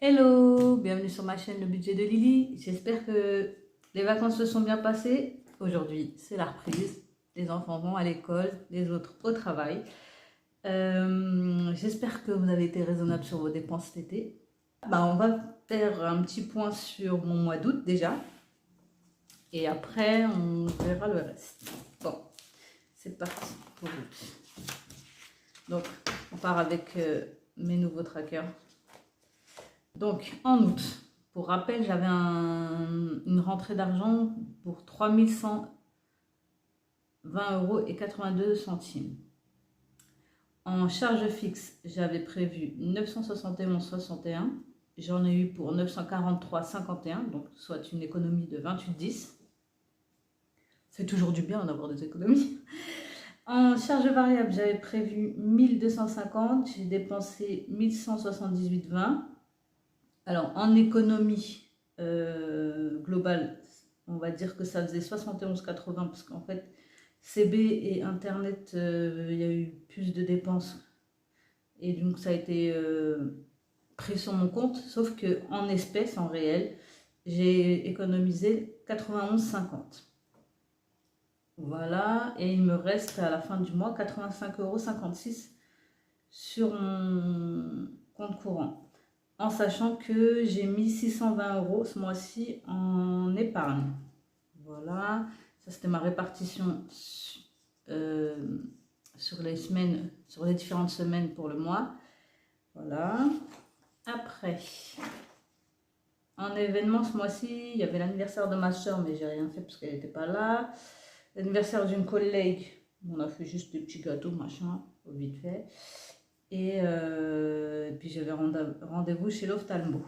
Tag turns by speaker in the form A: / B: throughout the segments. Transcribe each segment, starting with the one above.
A: Hello, bienvenue sur ma chaîne Le Budget de Lily. J'espère que les vacances se sont bien passées. Aujourd'hui, c'est la reprise. Les enfants vont à l'école, les autres au travail. J'espère que vous avez été raisonnable sur vos dépenses cet été. On va faire un petit point sur mon mois d'août déjà. Et après, on verra le reste. Bon, c'est parti pour août. Donc, on part avec mes nouveaux trackers. Donc, en août, pour rappel, j'avais une rentrée d'argent pour 3120,82 €. En charge fixe, j'avais prévu 971,61 €. J'en ai eu pour 943,51 €, donc soit une économie de 28,10 €. C'est toujours du bien d'avoir des économies. En charge variable, j'avais prévu 1250, j'ai dépensé 1178,20 €. Alors, en économie globale, on va dire que ça faisait 71,80 parce qu'en fait, CB et Internet, il y a eu plus de dépenses. Et donc, ça a été pris sur mon compte. Sauf qu'en espèces, en réel, j'ai économisé 91,50 €. Voilà. Et il me reste à la fin du mois 85,56 € sur mon compte courant. En sachant que j'ai mis 620 € ce mois-ci en épargne. Voilà, ça c'était ma répartition sur les semaines, sur les différentes semaines pour le mois. Voilà. Après, en événement ce mois-ci, il y avait l'anniversaire de ma soeur, mais j'ai rien fait parce qu'elle n'était pas là. L'anniversaire d'une collègue, on a fait juste des petits gâteaux, machin, vite fait. Et puis j'avais rendez-vous chez l'ophtalmo.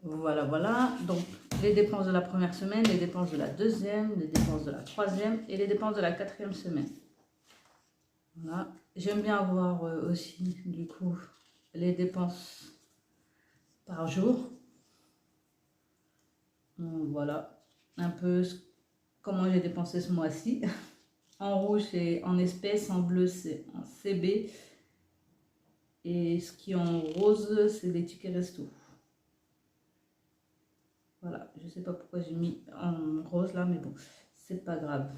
A: Voilà, voilà. Donc les dépenses de la première semaine, les dépenses de la deuxième, les dépenses de la troisième et les dépenses de la quatrième semaine. Voilà. J'aime bien avoir aussi, du coup, les dépenses par jour. Donc, voilà, un peu comment j'ai dépensé ce mois-ci. En rouge, c'est en espèces, en bleu, c'est en CB. Et ce qui est en rose, c'est les tickets resto. Voilà, je sais pas pourquoi j'ai mis en rose là, mais bon, c'est pas grave.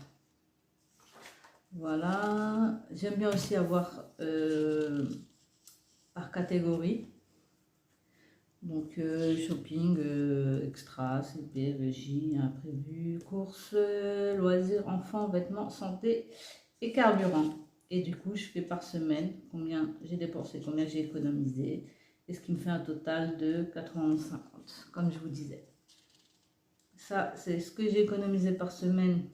A: Voilà, j'aime bien aussi avoir par catégorie. Donc shopping, extra, CP, régie, imprévu, courses, loisirs, enfants, vêtements, santé et carburant. Et du coup, je fais par semaine combien j'ai dépensé, combien j'ai économisé. Et ce qui me fait un total de 91,50 €, comme je vous disais. Ça, c'est ce que j'ai économisé par semaine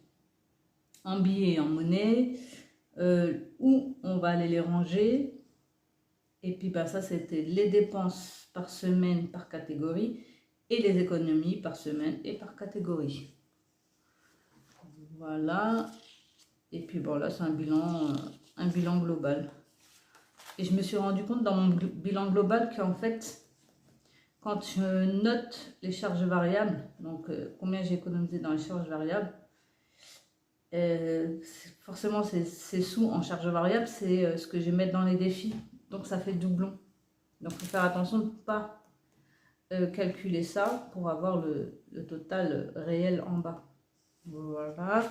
A: en billets et en monnaie. Où on va aller les ranger. Et puis, ça, c'était les dépenses par semaine par catégorie. Et les économies par semaine et par catégorie. Voilà. Et puis, bon, là, c'est un bilan global. Et je me suis rendu compte dans mon bilan global qu'en fait, quand je note les charges variables, donc combien j'ai économisé dans les charges variables, forcément ces sous en charges variables, c'est ce que je vais mettre dans les défis. Donc ça fait doublon. Donc il faut faire attention de ne pas calculer ça pour avoir le total réel en bas. Voilà.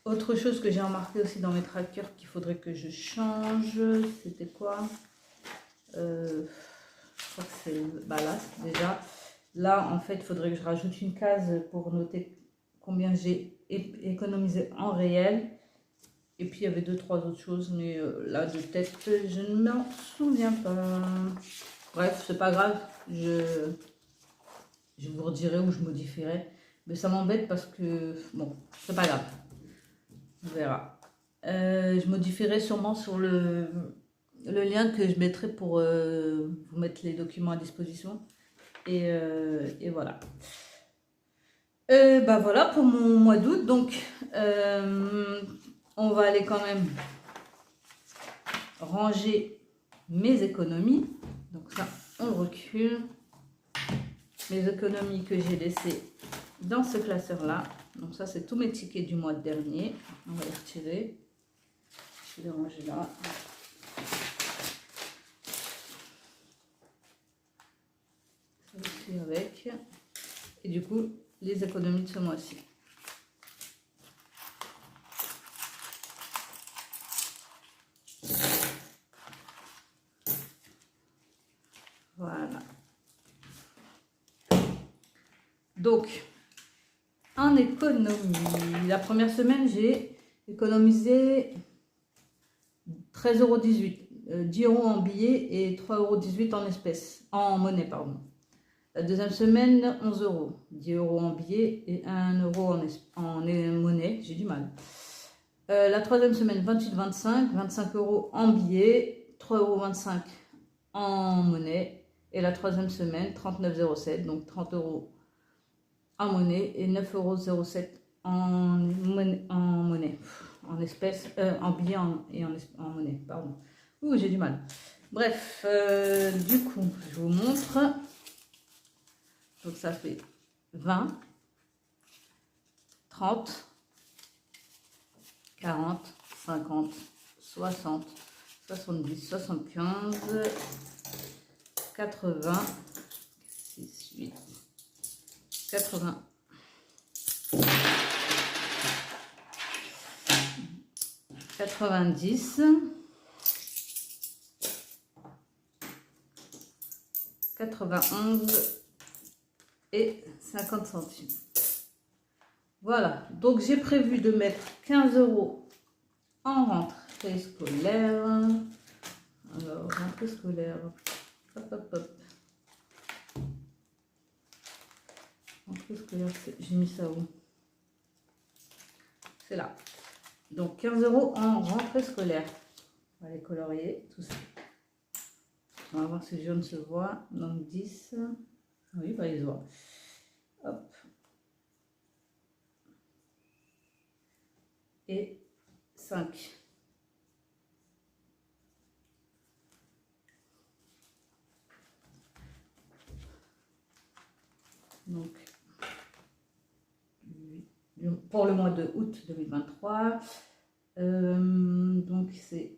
A: Autre chose que j'ai remarqué aussi dans mes trackers qu'il faudrait que je change, c'était quoi? Je crois que c'est là déjà. Là, en fait, il faudrait que je rajoute une case pour noter combien j'ai économisé en réel. Et puis, il y avait 2-3 autres choses, mais là, de tête, je ne m'en souviens pas. Bref, c'est pas grave. Je vous redirai ou je modifierai. Mais ça m'embête parce que, bon, c'est pas grave. On verra. Je modifierai sûrement sur le lien que je mettrai pour vous mettre les documents à disposition. Et voilà. Voilà pour mon mois d'août. Donc, on va aller quand même ranger mes économies. Donc ça, on recule. Les économies que j'ai laissées dans ce classeur-là. Donc ça, c'est tous mes tickets du mois dernier. On va les retirer. Je vais les ranger là. aussi avec. Et du coup, les économies de ce mois-ci. Voilà. Donc, en économie, la première semaine, j'ai économisé 13,18 €. 10 € en billets et 3,18 € en espèces, en monnaie, pardon. La deuxième semaine, 11 €. 10 € en billets et 1 € en monnaie. J'ai du mal. La troisième semaine, 28,25. 25 € en billets, 3,25 € en monnaie. Et la troisième semaine, 39,07. Donc 30 € en monnaie et 9,07 € en monnaie. En espèces, en billets et en monnaie, pardon. Ouh, j'ai du mal. Bref, du coup, je vous montre. Donc ça fait 20, 30, 40, 50, 60, 70, 75, 80, 6, 8, 80, 90, 91 et 50 centimes. Voilà, donc j'ai prévu de mettre 15 € en rentrée scolaire. Alors, rentrée scolaire, hop, hop, hop. Rentrée scolaire, j'ai mis ça où? C'est là. Donc 15 € en rentrée scolaire. On va les colorier, tout ça. On va voir si le jaune se voit. Donc 10. Oui, bah, il se voit. Hop. Et 5. Donc, pour le mois de août 2023, donc c'est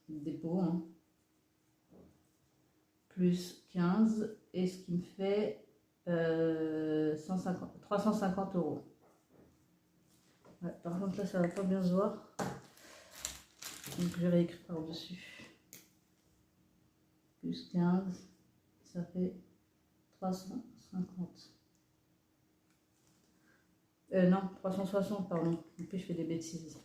A: dépôt, hein, plus 15, et ce qui me fait 350 €. Ouais, par contre là ça va pas bien se voir, donc je vais réécrire par dessus. Plus 15, ça fait 350. Non, 360, pardon. En plus, je fais des bêtises.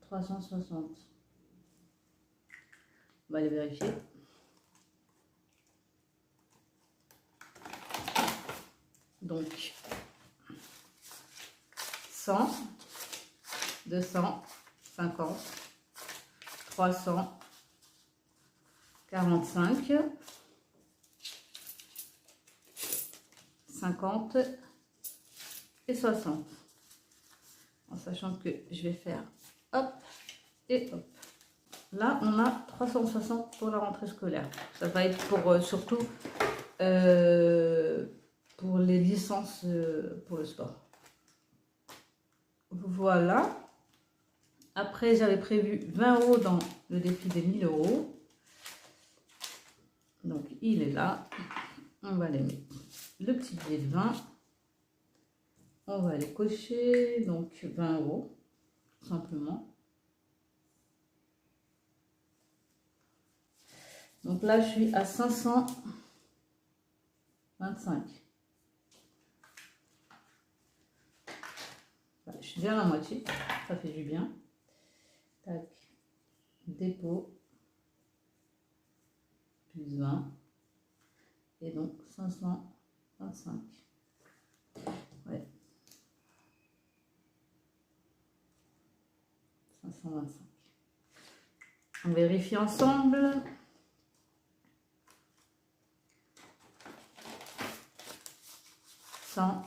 A: « 360. » On va aller vérifier. Donc, 100, 250, 300, 45, 50 et 60. En sachant que je vais faire hop et hop. Là, on a 360 pour la rentrée scolaire. Ça va être pour surtout pour les licences pour le sport. Voilà. Après, j'avais prévu 20 € dans le défi des 1000 €. Donc, il est là. On va les mettre. Le petit billet de 20. On va les cocher. Donc, 20 €, tout simplement. Donc là, je suis à 525. Je suis bien à la moitié. Ça fait du bien. Tac. Dépôt. Plus 20. Et donc 525. Ouais. 525. On vérifie ensemble. 100,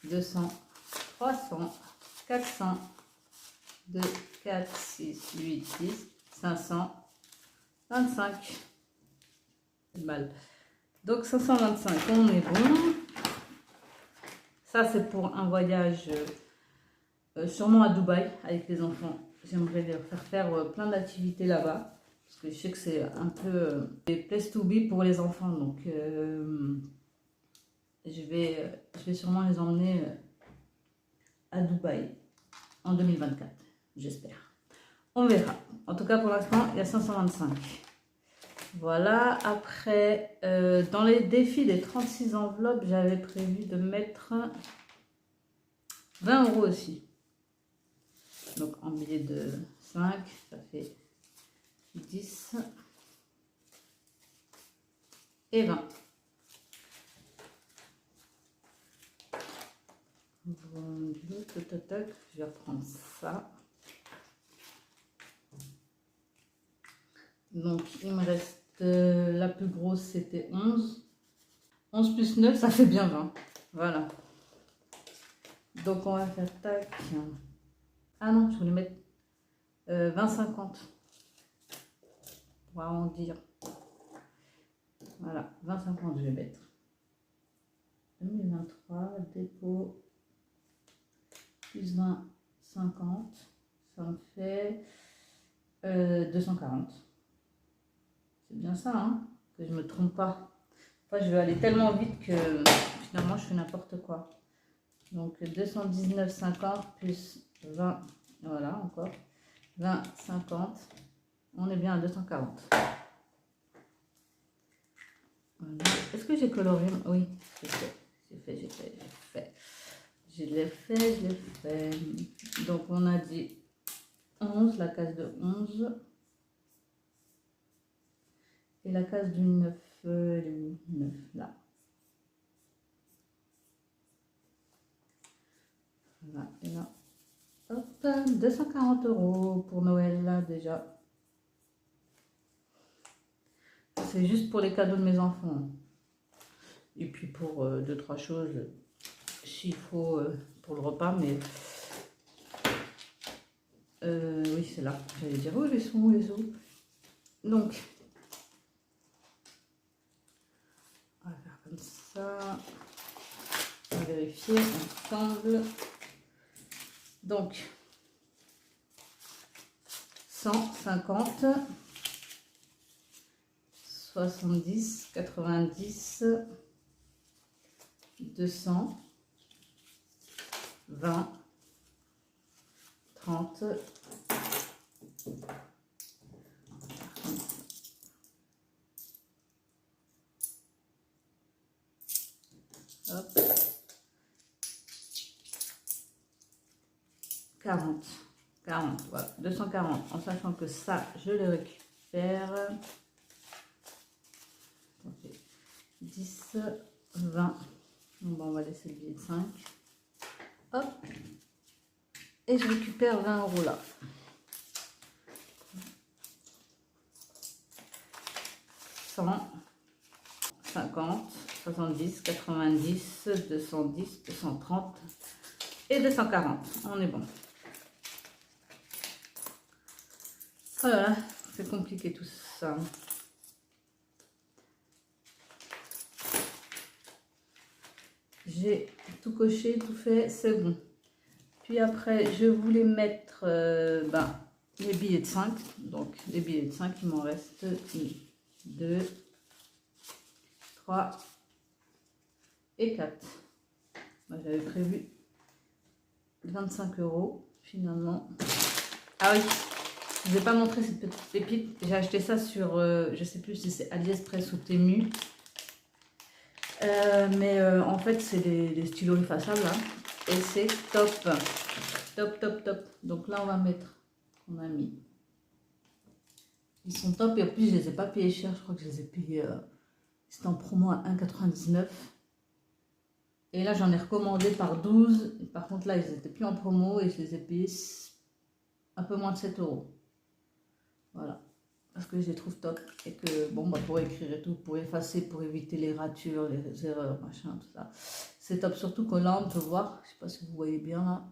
A: 200, 300, 400, 2, 4, 6, 8, 10, 525. Mal. Donc 525, on est bon. Ça, c'est pour un voyage sûrement à Dubaï avec les enfants j'aimerais leur faire plein d'activités là-bas. Parce que je sais que c'est un peu des place to be pour les enfants. Donc, je vais sûrement les emmener à Dubaï en 2024. J'espère. On verra. En tout cas, pour l'instant, il y a 525. Voilà. Après, dans les défis des 36 enveloppes, j'avais prévu de mettre 20 € aussi. Donc, en billets de 5, ça fait 10 et 20. Voilà, je vais reprendre ça. Donc, il me reste la plus grosse, c'était 11. 11 plus 9, ça fait bien 20. Voilà. Donc, on va faire tac. Ah non, je voulais mettre 20-50. Pour arrondir. Voilà, 20-50, je vais mettre. 2023, dépôt, plus 20, 50. Ça me fait 240. C'est bien ça, hein, que je me trompe pas. Enfin, je vais aller tellement vite que finalement je fais n'importe quoi. Donc 219,50 plus 20, voilà encore. 20, 50, on est bien à 240. Voilà. Est-ce que j'ai coloré? Oui, j'ai fait. Je l'ai fait. Donc on a dit 11, la case de 11. Et la case du 9, le 9 là. Voilà, et là, hop, 240 € pour Noël là déjà. C'est juste pour les cadeaux de mes enfants. Et puis pour 2-3 choses, s'il faut pour le repas, mais oui, c'est là. J'allais dire, oh, les sous. Donc, on va faire comme ça. On va vérifier ensemble. Donc, 150, 70, 90, 200, 20, 30, hop, 40, voilà, 240, en sachant que ça, je le récupère. 10, 20. Bon, on va laisser le billet de 5. Hop. Et je récupère 20 € là. 100, 50, 70, 90, 210, 230 et 240. On est bon. Voilà, c'est compliqué tout ça. J'ai tout coché, tout fait, c'est bon. Puis après, je voulais mettre les billets de 5. Donc, les billets de 5, il m'en reste 1, 2, 3 et 4. J'avais prévu 25 € finalement. Ah oui, je ne vous ai pas montré cette petite pépite. J'ai acheté ça sur, je sais plus si c'est AliExpress ou Temu. En fait, c'est des stylos effaçables là. Et c'est top. Top. Donc là, on va mettre, on a mis. Ils sont top et en plus, je les ai pas payés cher. Je crois que je les ai payés, c'était en promo à 1,99 €. Et là, j'en ai recommandé par 12. Et par contre, là, ils étaient plus en promo et je les ai payés un peu moins de 7 €. Voilà. Parce que je les trouve top. Et que, bon, pour écrire et tout, pour effacer, pour éviter les ratures, les erreurs, machin, tout ça. C'est top. Surtout que là, on peut voir, je sais pas si vous voyez bien là,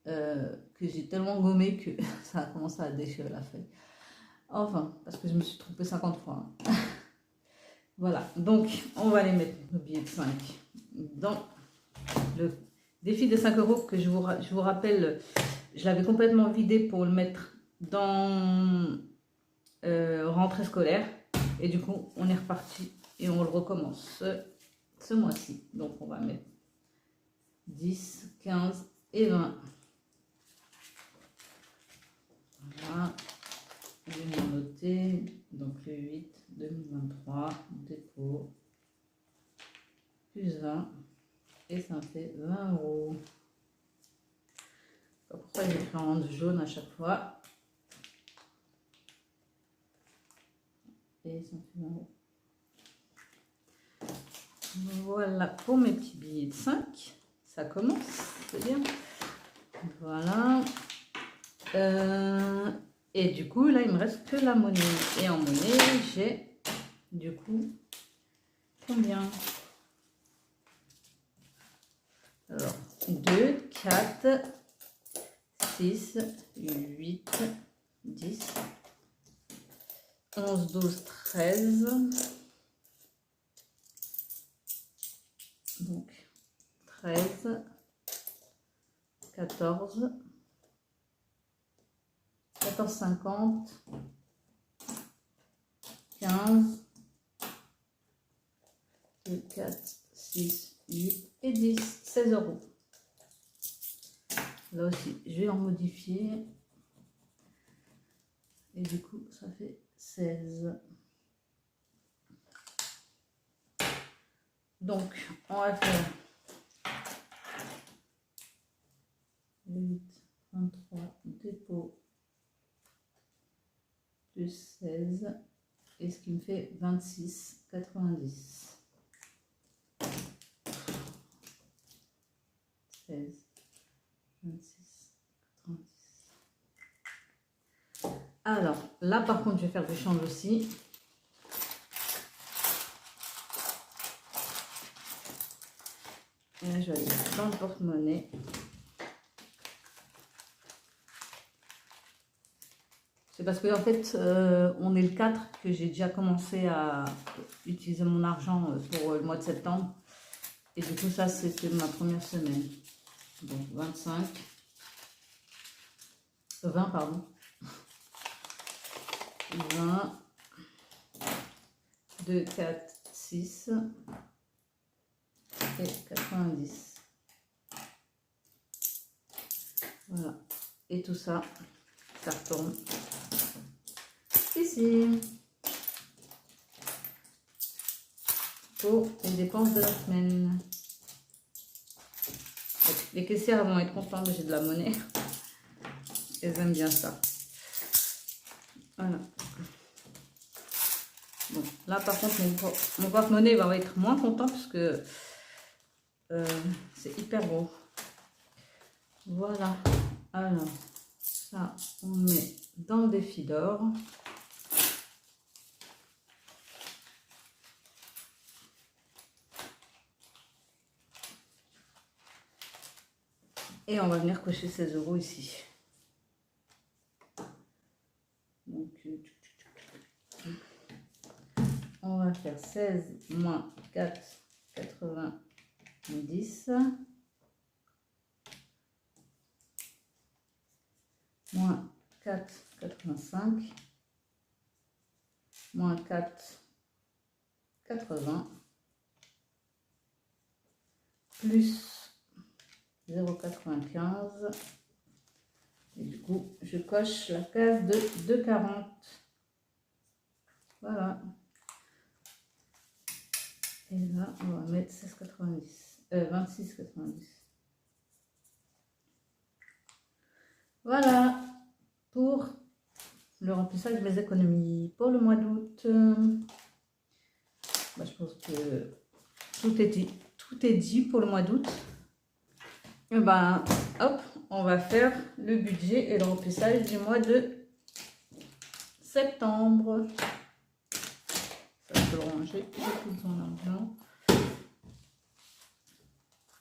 A: que j'ai tellement gommé que ça a commencé à déchirer la feuille. Enfin, parce que je me suis trompée 50 fois. Hein. Voilà. Donc, on va les mettre, nos billets de 5, dans le défi de 5 € que je vous rappelle, je l'avais complètement vidé pour le mettre dans rentrée scolaire. Et du coup, on est reparti et on le recommence ce mois-ci. Donc, on va mettre 10, 15 et 20. Voilà. Je vais m'en noter. Donc, le 8, 2023, dépôt, plus 20. Et ça me fait 20 €. Pourquoi j'ai fait en jaune à chaque fois? Et ça me fait 20 €. Voilà pour mes petits billets de 5. Ça commence, c'est bien. Voilà. Et du coup, là, il me reste que la monnaie. Et en monnaie, j'ai du coup combien? Alors, 2, 4, 6, 8, 10, 11, 12, 13. Donc, 13, 14, 14,50, 15, 2, 4, 6, 8 et 10, 16 €. Là aussi, je vais en modifier. Et du coup, ça fait 16. Donc, on va faire 8, 23, dépôt, plus 16, et ce qui me fait 26,90. 16, 26, 90. Alors, là par contre, je vais faire du change aussi. Et là, je vais aller dans le porte-monnaie. C'est parce que en fait, on est le 4 que j'ai déjà commencé à utiliser mon argent pour le mois de septembre. Et du coup, ça, c'était ma première semaine. Donc, 25. 20, pardon. 20. 2, 4, 6. Et 90. Voilà. Et tout ça, ça retourne ici. Pour les dépenses de la semaine. Les caissières vont être contentes, j'ai de la monnaie. Elles aiment bien ça. Voilà. Bon, là par contre, mon porte-monnaie va être moins content parce que c'est hyper beau. Voilà. Alors, ça, on met dans le défi d'or. Et on va venir cocher 16 € ici. Donc, on va faire 16 moins 4, 90. Moins 4, 85. Moins 4, 80. Plus 0,95. Et du coup, je coche la case de 2,40. Voilà. Et là, on va mettre 16,90. 26,90. Voilà pour le remplissage de mes économies pour le mois d'août. Je pense que tout est dit pour le mois d'août. Et ben, hop, on va faire le budget et le remplissage du mois de septembre. Ça, je peux le ranger, j'ai tout son argent.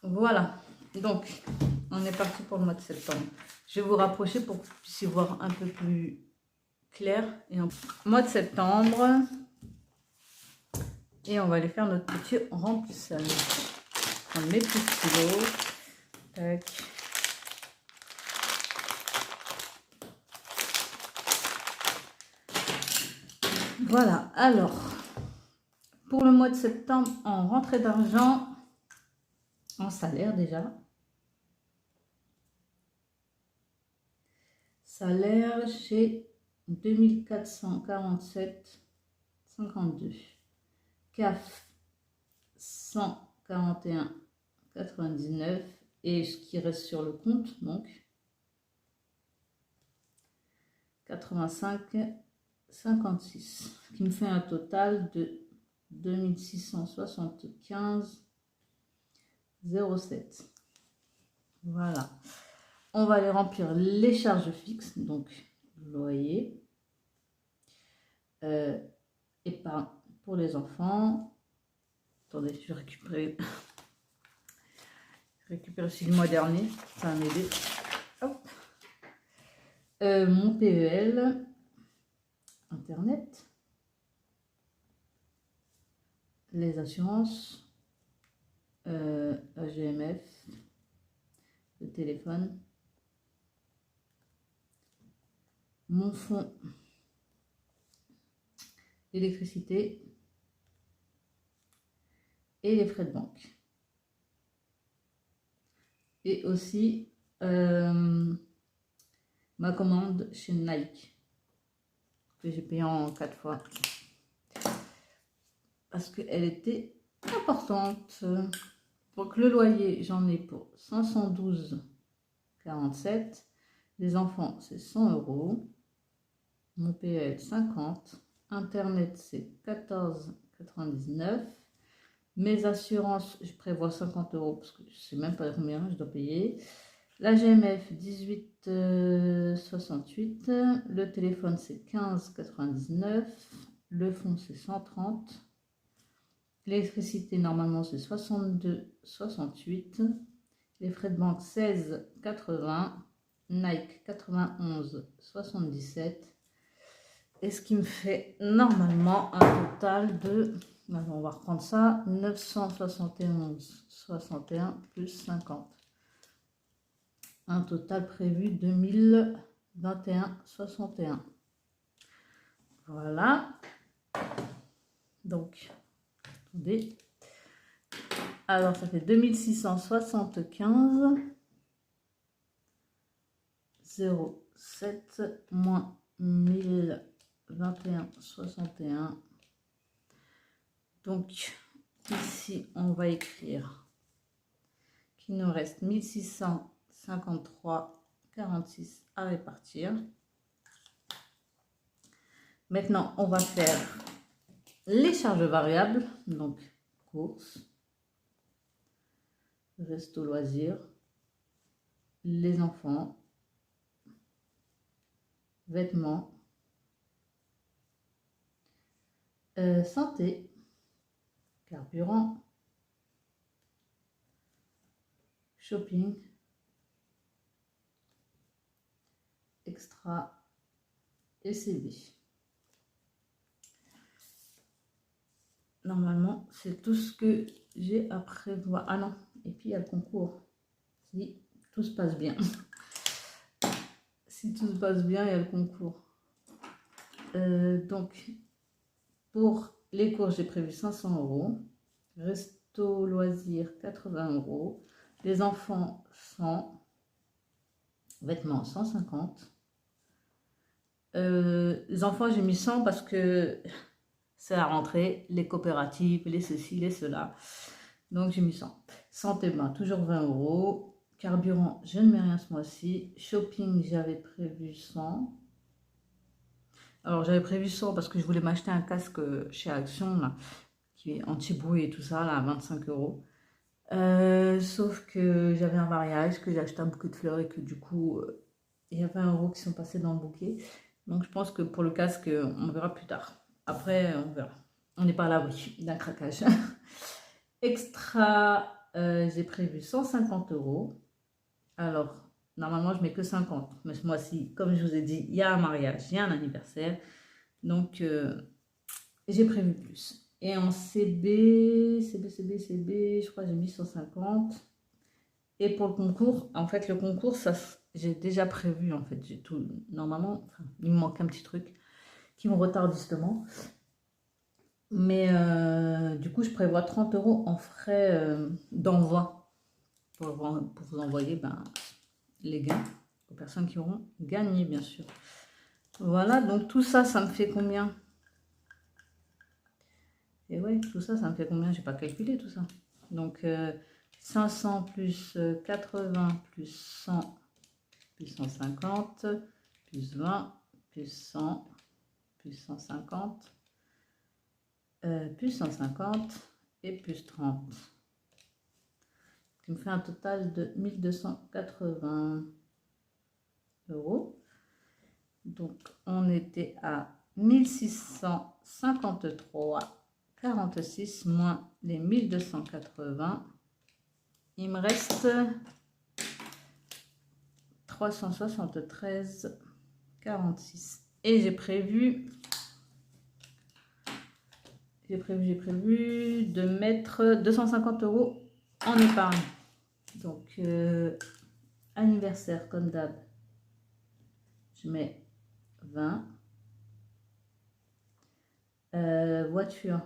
A: Voilà, donc on est parti pour le mois de septembre. Je vais vous rapprocher pour que vous puissiez voir un peu plus clair. Et mois de septembre. Et on va aller faire notre petit remplissage. Prendre mes petits stylos. Tac. Voilà, alors, pour le mois de septembre, en rentrée d'argent, en salaire déjà. Salaire chez 2447,52. CAF 141,99. Et ce qui reste sur le compte, donc 85,56. Ce qui me fait un total de 2675,07. Voilà. On va aller remplir les charges fixes, donc loyer, épargne pour les enfants. Attendez, je vais récupérer aussi le mois dernier, ça va m'aider. Mon PEL, Internet, les assurances, AGMF, le téléphone, mon fonds, l'électricité et les frais de banque. Et aussi ma commande chez Nike que j'ai payé en 4 fois parce qu'elle était importante. Donc le loyer, j'en ai pour 512,47. Les enfants, c'est 100 euros. Mon PL, 50. Internet, c'est 14,99. Mes assurances, je prévois 50 euros parce que je ne sais même pas combien je dois payer. La GMF, 18,68. Le téléphone, c'est 15,99. Le fonds, c'est 130. L'électricité, normalement, c'est 62,68. Les frais de banque, 16,80. Nike, 91,77. Et ce qui me fait normalement un total de, on va reprendre ça, 971,61 plus 50. Un total prévu 2021,61. Voilà. Donc, attendez. Alors, ça fait 2675,07 moins 1021,61. Donc, ici, on va écrire qu'il nous reste 1653,46 à répartir. Maintenant, on va faire les charges variables, donc courses, resto loisirs, les enfants, vêtements, santé, carburant, shopping, extra et CB. Normalement, c'est tout ce que j'ai à prévoir. Ah non, et puis il y a le concours. Si tout se passe bien. Si tout se passe bien, il y a le concours. Donc, pour les cours, j'ai prévu 500 euros. Resto loisirs, 80 euros. Les enfants, 100. Vêtements, 150. Les enfants, j'ai mis 100 parce que c'est la rentrée, les coopératives, les ceci, les cela. Donc, j'ai mis 100. Santé, ben, toujours 20 euros. Carburant, je ne mets rien ce mois-ci. Shopping, j'avais prévu 100. Alors, j'avais prévu 100 parce que je voulais m'acheter un casque chez Action, là, qui est anti-bruit et tout ça, là, à 25 euros. Sauf que j'avais un mariage, que j'ai acheté un bouquet de fleurs et que du coup, il y a 20 euros qui sont passés dans le bouquet. Donc, je pense que pour le casque, on verra plus tard. Après, on verra. On n'est pas à l'abri d'un craquage. Extra, j'ai prévu 150 euros. Alors, normalement, je mets que 50. Mais ce mois-ci, comme je vous ai dit, il y a un mariage, il y a un anniversaire. Donc, j'ai prévu plus. Et en CB, je crois que j'ai mis 150. Et pour le concours, en fait, le concours, ça, j'ai déjà prévu, en fait, j'ai tout, normalement, enfin, il me manque un petit truc qui me retarde justement. Mais du coup, je prévois 30 € en frais d'envoi pour vous envoyer les gains aux personnes qui auront gagné, bien sûr. Voilà, donc tout ça, ça me fait combien? Et ouais, tout ça, ça me fait combien? J'ai pas calculé tout ça. Donc 500 plus 80 plus 100 plus 150 plus 20 plus 100 plus 150 plus 150 et plus 30. Ce qui me fait un total de 1280 €. Donc on était à 1653,46 moins les 1280. Il me reste 373,46. Et j'ai prévu de mettre 250 € en épargne. Donc, anniversaire, comme d'hab, je mets 20. Voiture,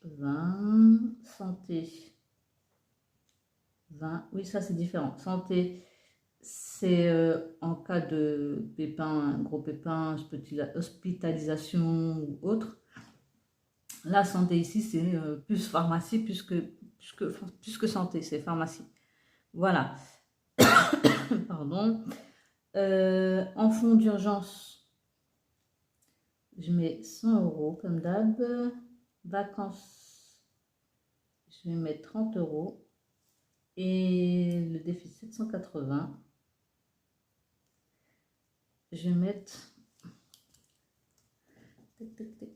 A: 20. Santé, 20. Oui, ça c'est différent. Santé, c'est en cas de pépin, un gros pépin, hospitalisation ou autre. La santé ici, c'est plus pharmacie, plus que santé, c'est pharmacie. Voilà. Pardon. En fonds d'urgence, je mets 100 € comme d'hab. Vacances, je vais mettre 30 €. Et le déficit 780. Je vais mettre... Tac, tac, tac.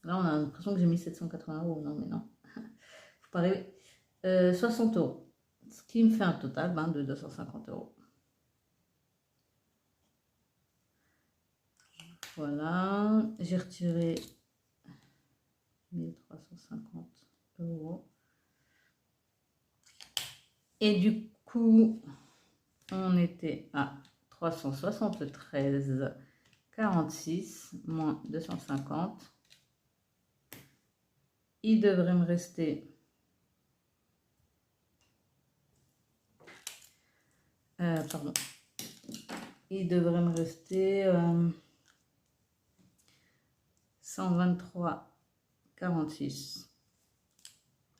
A: Là, on a l'impression que j'ai mis 780 €. Non, mais non. Faut pas rêver. 60 €. Ce qui me fait un total de 250 €. Voilà. J'ai retiré 1350 €. Et du coup, on était à 373,46 moins 250. Il devrait me rester il devrait me rester 123,46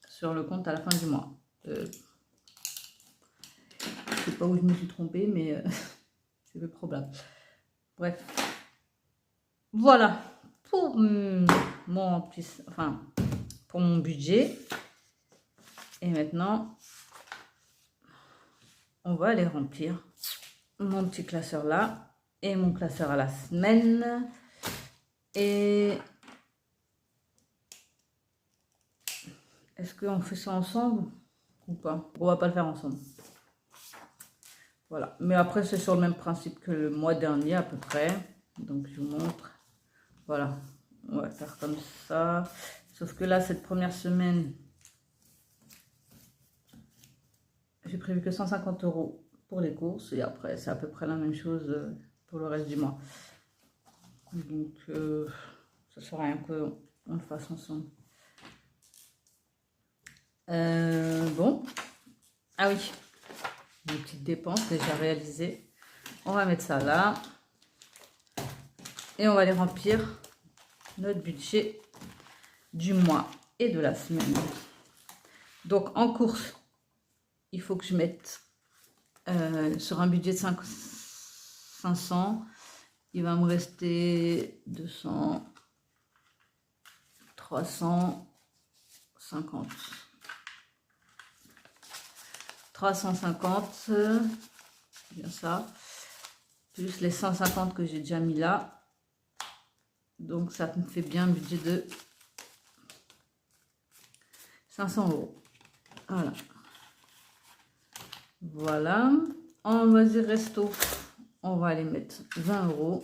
A: sur le compte à la fin du mois. Je sais pas où je me suis trompée, mais c'est le problème. Bref, voilà pour pour mon budget. Et maintenant, on va aller remplir mon petit classeur là et mon classeur à la semaine. Et est-ce qu'on fait ça ensemble ou pas? On va pas le faire ensemble. Voilà. Mais après, c'est sur le même principe que le mois dernier à peu près. Donc, je vous montre. Voilà. On va faire comme ça. Sauf que là, cette première semaine, j'ai prévu que 150 € pour les courses. Et après, c'est à peu près la même chose pour le reste du mois. Donc, ça sert à rien qu'on le fasse ensemble. Bon. Ah oui. Des petites dépenses déjà réalisées. On va mettre ça là. Et on va aller remplir notre budget du mois et de la semaine. Donc, en course, il faut que je mette sur un budget de 500. Il va me rester 200, 350. 350, c'est bien ça. Plus les 150 que j'ai déjà mis là. Donc, ça me fait bien un budget de 500 €. Voilà. Voilà. En loisir resto, on va aller mettre 20 €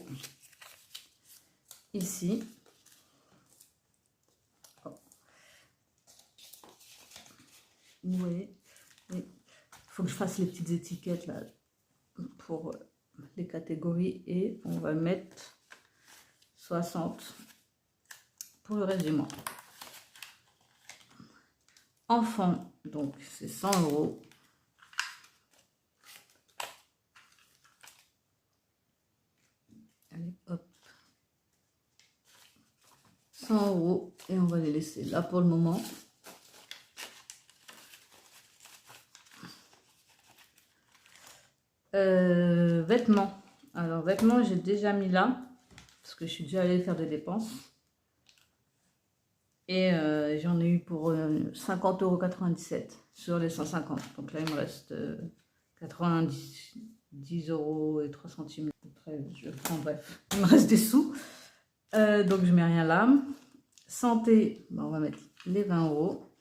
A: ici. Oui. Il faut que je fasse les petites étiquettes là pour les catégories et on va mettre 60 pour le reste du mois. Enfant, donc c'est 100 €. Allez, hop. 100 € et on va les laisser là pour le moment. Vêtements. Alors, vêtements, j'ai déjà mis là parce que je suis déjà allée faire des dépenses. Et j'en ai eu pour 50,97 € sur les 150. Donc là, il me reste 90 € et 3 centimes. Enfin bref, il me reste des sous. Donc je mets rien là. Santé, ben, on va mettre les 20 €.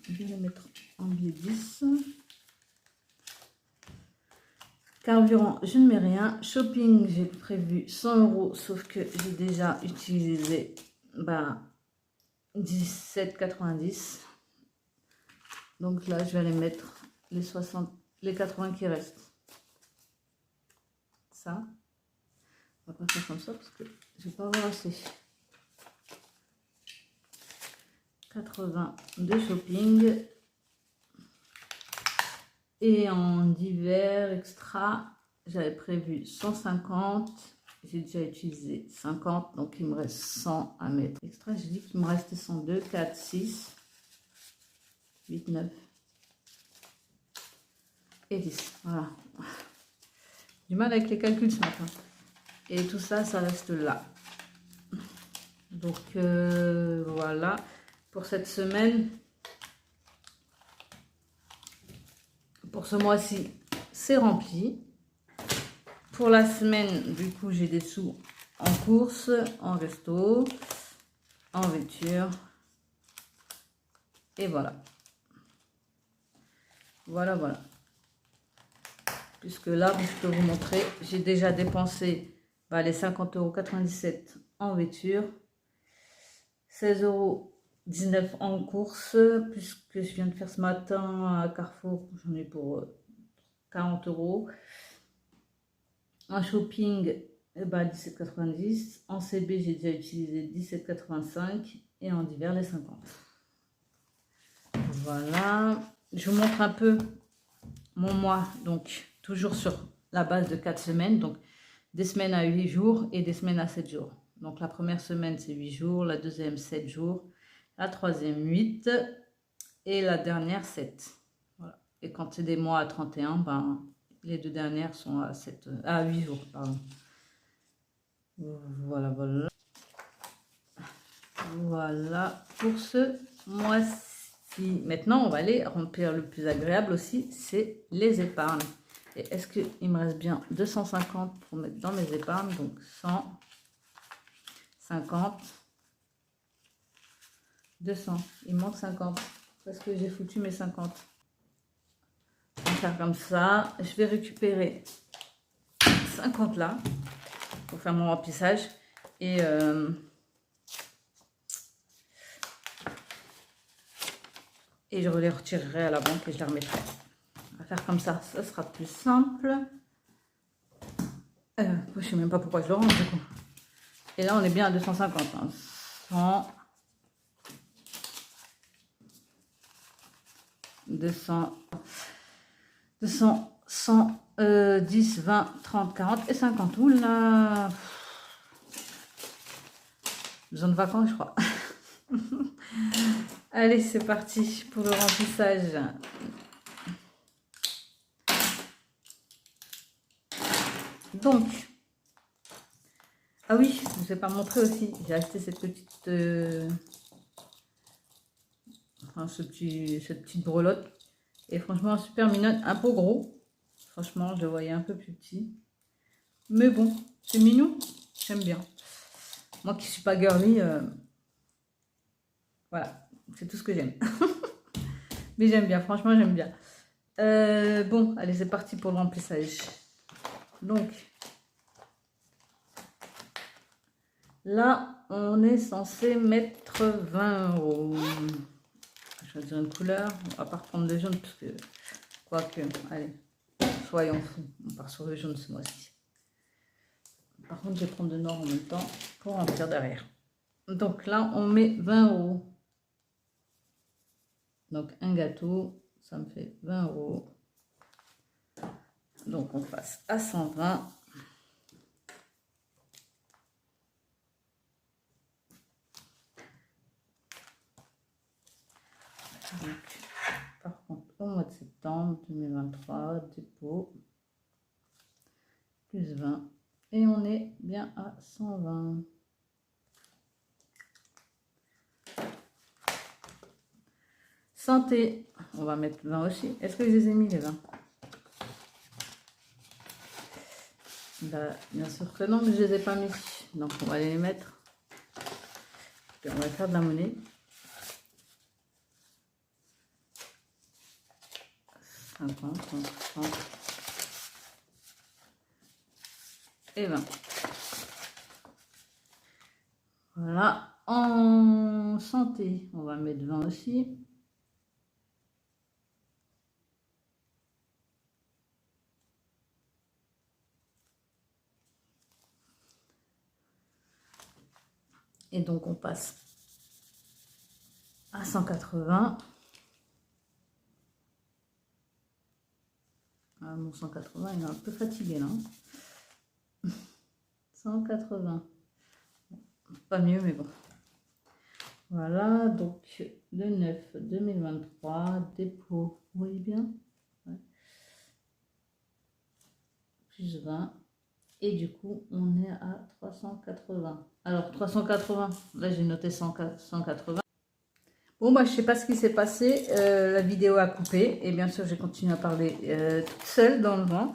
A: Je vais les mettre en biais 10. Carburant, je ne mets rien. Shopping, j'ai prévu 100 €, sauf que j'ai déjà utilisé 17,90 €. Donc là, je vais aller mettre les 80 qui restent. Ça. On va pas faire comme ça parce que je vais pas avoir assez. 80 de shopping. Et en divers extra, j'avais prévu 150. J'ai déjà utilisé 50, donc il me reste 100 à mettre. Extra, j'ai dit qu'il me restait 102, 4, 6, 8, 9 et 10. Voilà. Du mal avec les calculs ce matin. Et tout ça, ça reste là. Donc voilà. Pour cette semaine, pour ce mois-ci, c'est rempli. Pour la semaine, du coup, j'ai des sous en course, en resto, en voiture. Et voilà. Voilà, voilà. Puisque là, je peux vous montrer, j'ai déjà dépensé les 50,97 € en voiture, 16,19 € en course, puisque je viens de faire ce matin à Carrefour, j'en ai pour 40 €. En shopping, 17,90 €. En CB, j'ai déjà utilisé 17,85 € et en divers, les 50. Voilà. Je vous montre un peu mon mois, donc toujours sur la base de 4 semaines, donc des semaines à 8 jours et des semaines à 7 jours. Donc la première semaine, c'est 8 jours, la deuxième, 7 jours, la troisième, 8 et la dernière, 7. Voilà. Et quand c'est des mois à 31, les deux dernières sont à 8 jours. Pardon. Voilà, voilà. Voilà pour ce mois-ci. Maintenant, on va aller remplir le plus agréable aussi, c'est les épargnes. Et est-ce qu'il me reste bien 250 pour mettre dans mes épargnes? Donc 100, 50, 200. Il manque 50. Parce que j'ai foutu mes 50. On va faire comme ça. Je vais récupérer 50 là pour faire mon remplissage. Et je les retirerai à la banque et je les remettrai. On va faire comme ça sera plus simple. Je ne sais même pas pourquoi je le range du coup. Et là, on est bien à 250. Hein. 100, 200, 200, 100, 10, 20, 30, 40 et 50. Oula! Besoin de vacances, je crois. Allez, c'est parti pour le remplissage. Donc, ah oui, je ne vous ai pas montré aussi. J'ai acheté cette petite, cette petite brelotte. Et franchement, super mignonne, un peu gros. Franchement, je le voyais un peu plus petit. Mais bon, c'est mignon. J'aime bien. Moi qui ne suis pas girly, voilà, c'est tout ce que j'aime. Mais j'aime bien, franchement, j'aime bien. Bon, allez, c'est parti pour le remplissage. Donc, là, on est censé mettre 20 €. choisir une couleur. On va pas reprendre le jaune parce que, quoique, allez, soyons fous. On part sur le jaune ce mois-ci. Par contre, je vais prendre le noir en même temps pour remplir derrière. Donc là, on met 20 €. Donc un gâteau, ça me fait 20 €. Donc on passe à 120. Donc, par contre, au mois de septembre 2023, dépôt, plus 20. Et on est bien à 120. Santé, on va mettre 20 aussi. Est-ce que je les ai mis les 20? Bah, bien sûr que non, mais je les ai pas mis. Donc on va les mettre. Et on va faire de la monnaie. 50, 30 et 20. Voilà. En santé, on va mettre 20 aussi. Et donc on passe à 180. Ah, mon 180, il est un peu fatigué là. 180. Pas mieux, mais bon. Voilà, donc le 9 2023, dépôt, vous voyez bien, ouais. Plus 20. Et du coup, on est à 380. Alors, 380, là j'ai noté 180. Bon, bah, je sais pas ce qui s'est passé. La vidéo a coupé. Et bien sûr, j'ai continué à parler toute seule dans le vent.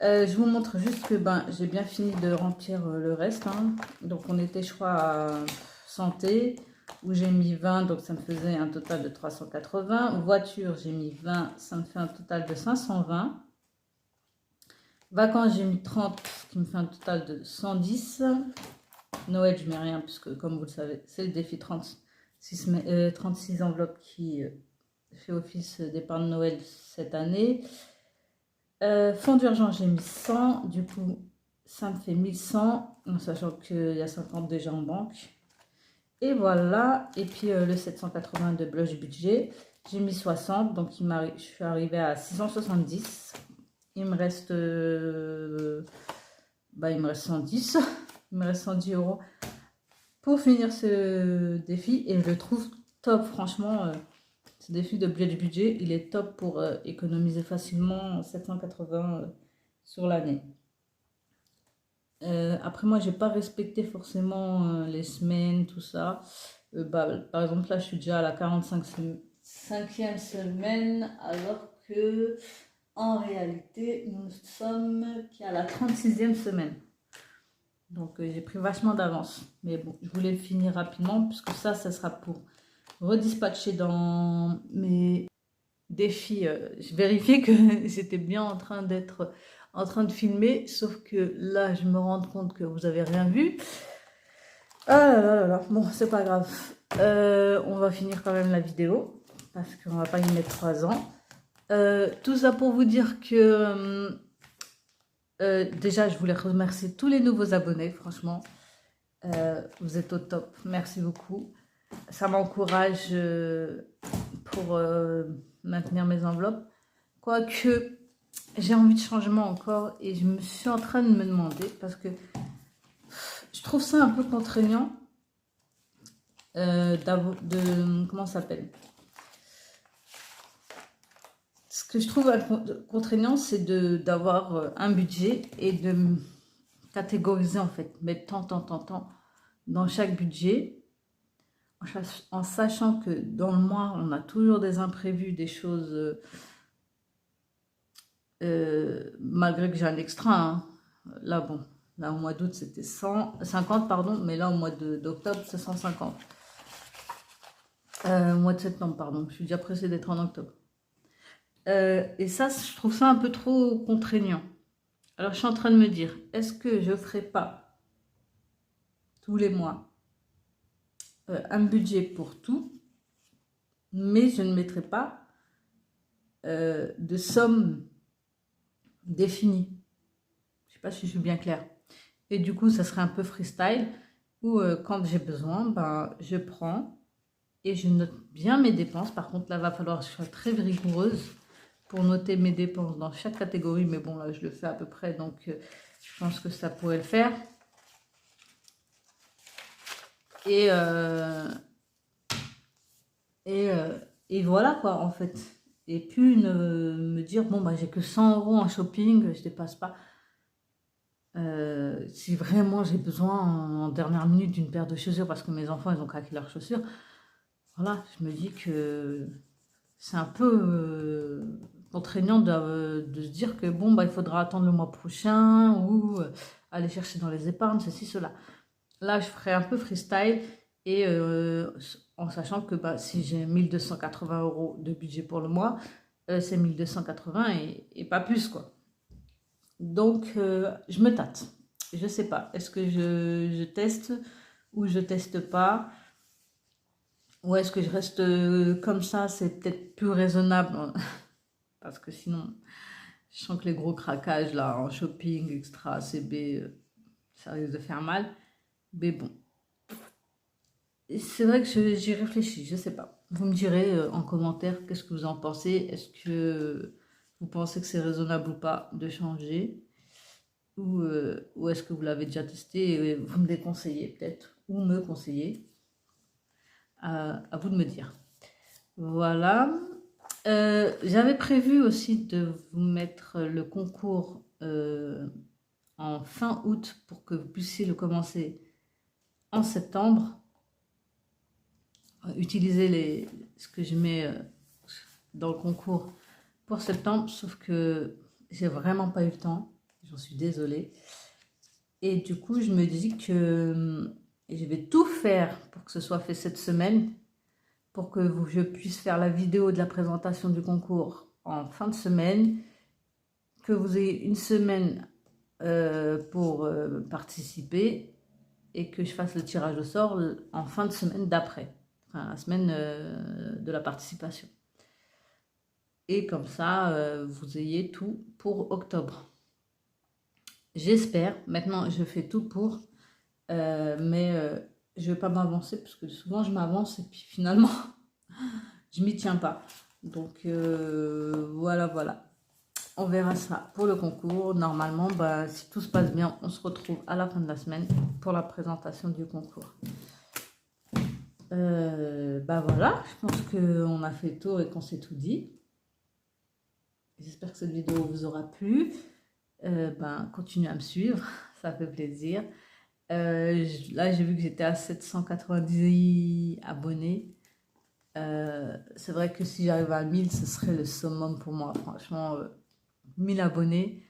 A: Je vous montre juste que j'ai bien fini de remplir le reste. Hein. Donc, on était, je crois, à santé, où j'ai mis 20. Donc, ça me faisait un total de 380. Voiture, j'ai mis 20. Ça me fait un total de 520. Vacances, j'ai mis 30, qui me fait un total de 110. Noël, je mets rien, puisque comme vous le savez, c'est le défi 36 enveloppes qui fait office d'épargne Noël cette année. Fonds d'urgence, j'ai mis 100. Du coup, ça me fait 1100, en sachant qu'il y a 50 déjà en banque. Et voilà. Et puis le 780 de bloc budget, j'ai mis 60. Donc, je suis arrivée à 670. Il me reste, il me reste 110. Il me reste 110 € pour finir ce défi. Et je le trouve top, franchement. Ce défi de budget, il est top pour économiser facilement 780 sur l'année. Après, moi, j'ai pas respecté forcément les semaines, tout ça. Par exemple, là, je suis déjà à la 45e semaine, alors que en réalité, nous sommes qu'à la 36e semaine. Donc, j'ai pris vachement d'avance. Mais bon, je voulais le finir rapidement, puisque ça sera pour redispatcher dans mes défis. J'ai vérifié que j'étais bien en train de filmer, sauf que là, je me rends compte que vous avez rien vu. Ah là là là là. Bon, c'est pas grave. On va finir quand même la vidéo, parce qu'on va pas y mettre 3 ans. Tout ça pour vous dire que déjà je voulais remercier tous les nouveaux abonnés, franchement vous êtes au top, merci beaucoup, ça m'encourage pour maintenir mes enveloppes, quoique j'ai envie de changement encore, et je me suis en train de me demander, parce que je trouve ça un peu contraignant comment ça s'appelle. Ce que je trouve contraignant, c'est d'avoir un budget et de catégoriser, en fait, mettre tant dans chaque budget, en sachant que dans le mois, on a toujours des imprévus, des choses, malgré que j'ai un extra. Hein. Là, bon, là, au mois d'août, c'était 150, pardon, mais là, au mois d'octobre, c'est 150. Mois de septembre, pardon, je suis déjà pressée d'être en octobre. Et ça, je trouve ça un peu trop contraignant. Alors, je suis en train de me dire, est-ce que je ne ferai pas tous les mois un budget pour tout, mais je ne mettrai pas de somme définie. Je ne sais pas si je suis bien claire. Et du coup, ça serait un peu freestyle, où quand j'ai besoin, ben, je prends et je note bien mes dépenses. Par contre, là, il va falloir que je sois très rigoureuse pour noter mes dépenses dans chaque catégorie. Mais bon, là, je le fais à peu près, donc je pense que ça pourrait le faire. Et, et voilà quoi, en fait. Et puis me dire, bon, bah, j'ai que 100 € en shopping, je dépasse pas. Si vraiment j'ai besoin en dernière minute d'une paire de chaussures parce que mes enfants, ils ont craqué leurs chaussures, voilà, je me dis que c'est un peu contraignant de se dire que bon, bah, il faudra attendre le mois prochain ou aller chercher dans les épargnes, ceci, cela. Là, je ferai un peu freestyle et en sachant que bah, si j'ai 1280 € de budget pour le mois, c'est 1280 et pas plus, quoi. Donc, je me tâte. Je sais pas. Est-ce que je teste ou je teste pas? Ou est-ce que je reste comme ça? C'est peut-être plus raisonnable. Parce que sinon, je sens que les gros craquages là, en shopping, extra, CB, ça risque de faire mal. Mais bon. C'est vrai que j'y réfléchis, je sais pas. Vous me direz en commentaire qu'est-ce que vous en pensez. Est-ce que vous pensez que c'est raisonnable ou pas de changer? Ou est-ce que vous l'avez déjà testé et vous me déconseillez peut-être? Ou me conseillez? À vous de me dire. Voilà. J'avais prévu aussi de vous mettre le concours en fin août pour que vous puissiez le commencer en septembre. Utiliser ce que je mets dans le concours pour septembre, sauf que j'ai vraiment pas eu le temps, j'en suis désolée. Et du coup, je me dis que je vais tout faire pour que ce soit fait cette semaine, pour que je puisse faire la vidéo de la présentation du concours en fin de semaine, que vous ayez une semaine pour participer et que je fasse le tirage au sort en fin de semaine d'après, enfin la semaine de la participation. Et comme ça, vous ayez tout pour octobre. J'espère. Maintenant, je fais tout pour, mais je ne vais pas m'avancer parce que souvent je m'avance et puis finalement, je m'y tiens pas. Donc voilà, voilà. On verra ça pour le concours. Normalement, bah, si tout se passe bien, on se retrouve à la fin de la semaine pour la présentation du concours. Bah voilà, je pense qu'on a fait le tour et qu'on s'est tout dit. J'espère que cette vidéo vous aura plu. Ben, continuez à me suivre, ça fait plaisir. Là, j'ai vu que j'étais à 790 abonnés. C'est vrai que si j'arrive à 1000, ce serait le summum pour moi. Franchement, 1000 abonnés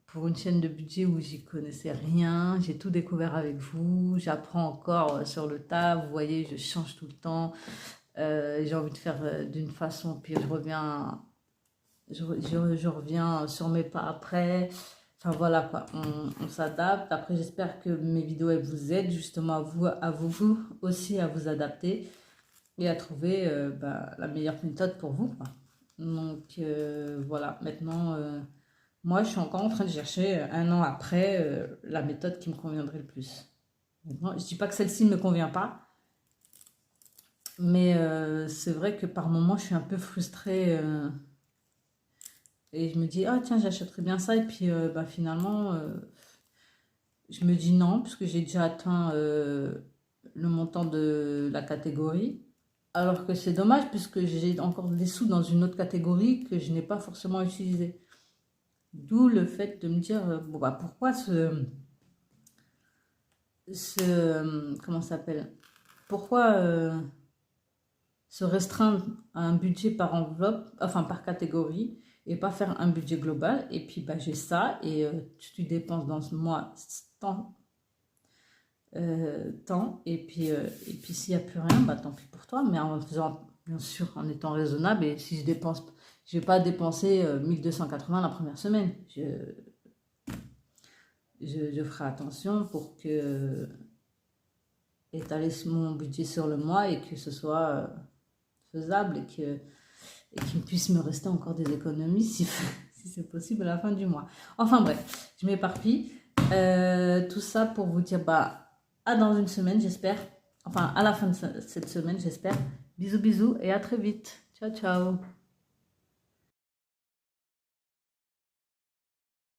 A: pour une chaîne de budget où j'y connaissais rien. J'ai tout découvert avec vous. J'apprends encore sur le tas. Vous voyez, je change tout le temps. J'ai envie de faire d'une façon, puis je reviens sur mes pas après. Enfin voilà quoi, on s'adapte. Après, j'espère que mes vidéos elles vous aident justement à vous aussi à vous adapter et à trouver la meilleure méthode pour vous, quoi. Donc voilà, maintenant, moi je suis encore en train de chercher un an après la méthode qui me conviendrait le plus. Maintenant, je dis pas que celle-ci ne me convient pas, mais c'est vrai que par moments je suis un peu frustrée. Et je me dis, ah tiens, j'achèterais bien ça. Et puis finalement, je me dis non, puisque j'ai déjà atteint le montant de la catégorie. Alors que c'est dommage, puisque j'ai encore des sous dans une autre catégorie que je n'ai pas forcément utilisé. D'où le fait de me dire, bon, bah, pourquoi comment ça s'appelle? Pourquoi se restreindre à un budget par enveloppe, enfin par catégorie, et pas faire un budget global. Et puis bah, j'ai ça, et tu dépenses dans ce mois tant, et puis s'il n'y a plus rien, bah tant pis pour toi, mais en faisant, bien sûr, en étant raisonnable. Et si je dépense, je vais pas dépenser 1280 la première semaine. Je ferai attention pour que étaler mon budget sur le mois et que ce soit faisable et qu'il puisse me rester encore des économies si, si c'est possible à la fin du mois. Enfin bref, je m'éparpille. Tout ça pour vous dire à dans une semaine, j'espère. Enfin, à la fin de cette semaine, j'espère. Bisous, bisous et à très vite. Ciao, ciao.